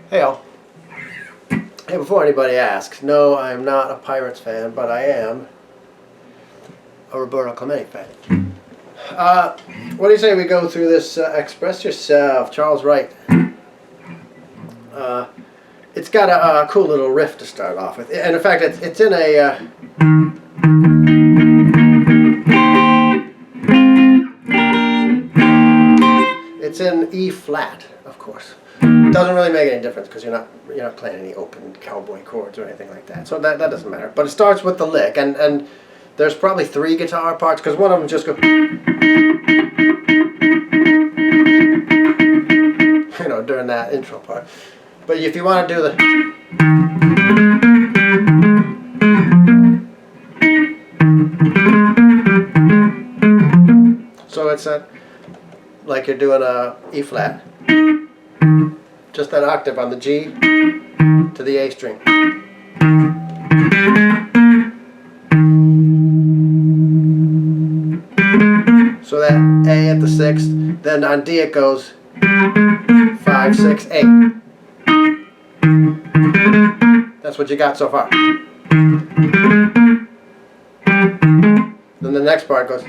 Hey all. Hey, before anybody asks, no, I'm not a Pirates fan, but I am a Roberto Clemente fan. What do you say we go through this Express Yourself, Charles Wright. It's got a cool little riff to start off with. And in fact, it's in a... it's in E flat, of course. Doesn't really make any difference because you're not playing any open cowboy chords or anything like that. So that doesn't matter. But it starts with the lick, and there's probably 3 guitar parts because one of them just goes, during that intro part. But if you want to do the, so it's like you're doing a E flat. Just that octave on the G to the A string. So that A at the 6th, then on D it goes 5, 6, 8. That's what you got so far. Then the next part goes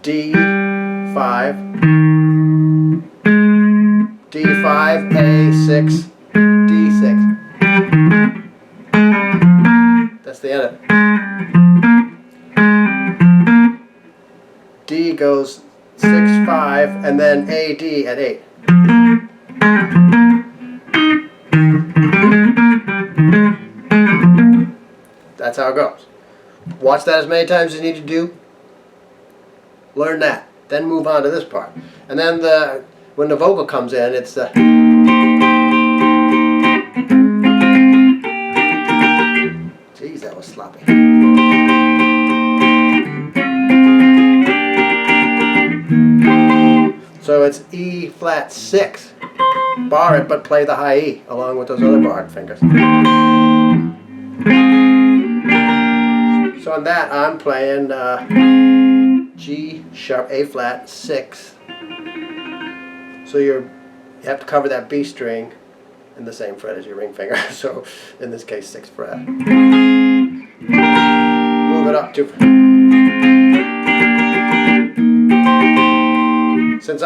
D, 5, D5, A6, D6. That's the end of it. D goes 6, 5, and then A, D at 8. That's how it goes. Watch that as many times as you need to do. Learn that. Then move on to this part. And then when the vocal comes in, it's the... Jeez, that was sloppy. So it's E flat 6. Bar it, but play the high E along with those other barred fingers. So on that, I'm playing G sharp A flat 6. So you have to cover that B string in the same fret as your ring finger. So in this case, 6th fret. Move it up to. Since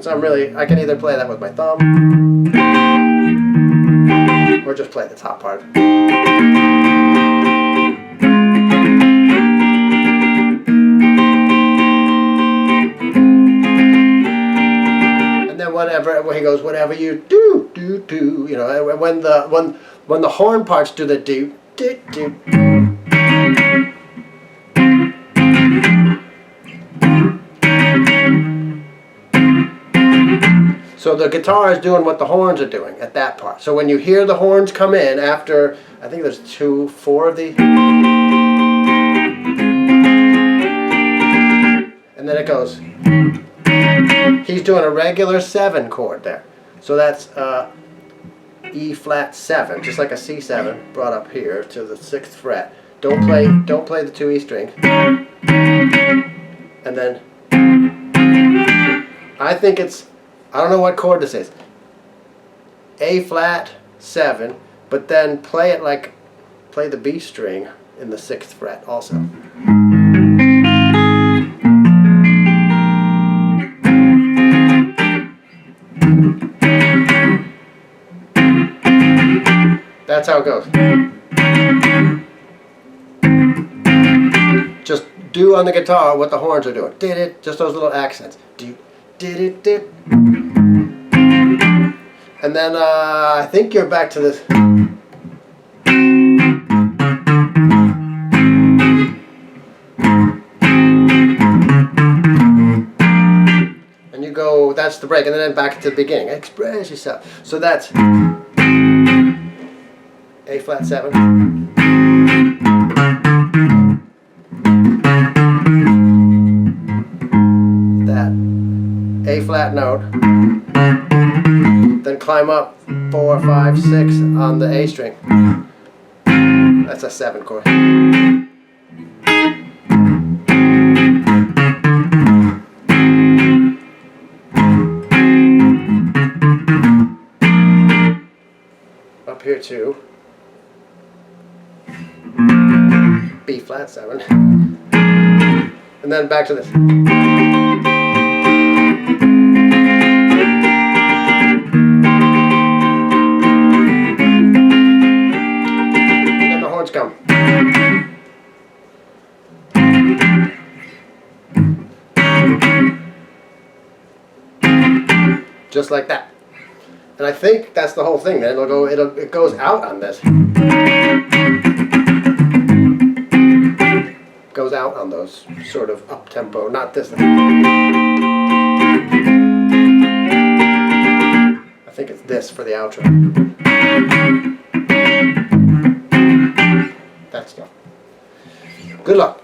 I'm really, I can either play that with my thumb or just play the top part. Where he goes, whatever you do, when the horn parts do the do. So the guitar is doing what the horns are doing at that part. So when you hear the horns come in after, I think there's 4 of the, and then it goes. He's doing a regular 7 chord there. So that's E flat 7, just like a C7 brought up here to the 6th fret. Don't play the 2 E strings. And then I think it's, I don't know what chord this is. A flat 7, but then play it like, play the B string in the 6th fret also. That's how it goes. Just do on the guitar what the horns are doing. Did it, just those little accents. Do, did it, did. And then I think you're back to this. And you go, that's the break, and then back to the beginning. Express yourself. So that's A flat 7. That A flat note. Then climb up 4, 5, 6 on the A string. That's a 7 chord. straight to B flat 7, and then back to this. Then the horns come. Just like that. And I think that's the whole thing. Then it goes out on this. Goes out on those sort of up tempo, not this. I think it's this for the outro. That stuff. Good luck.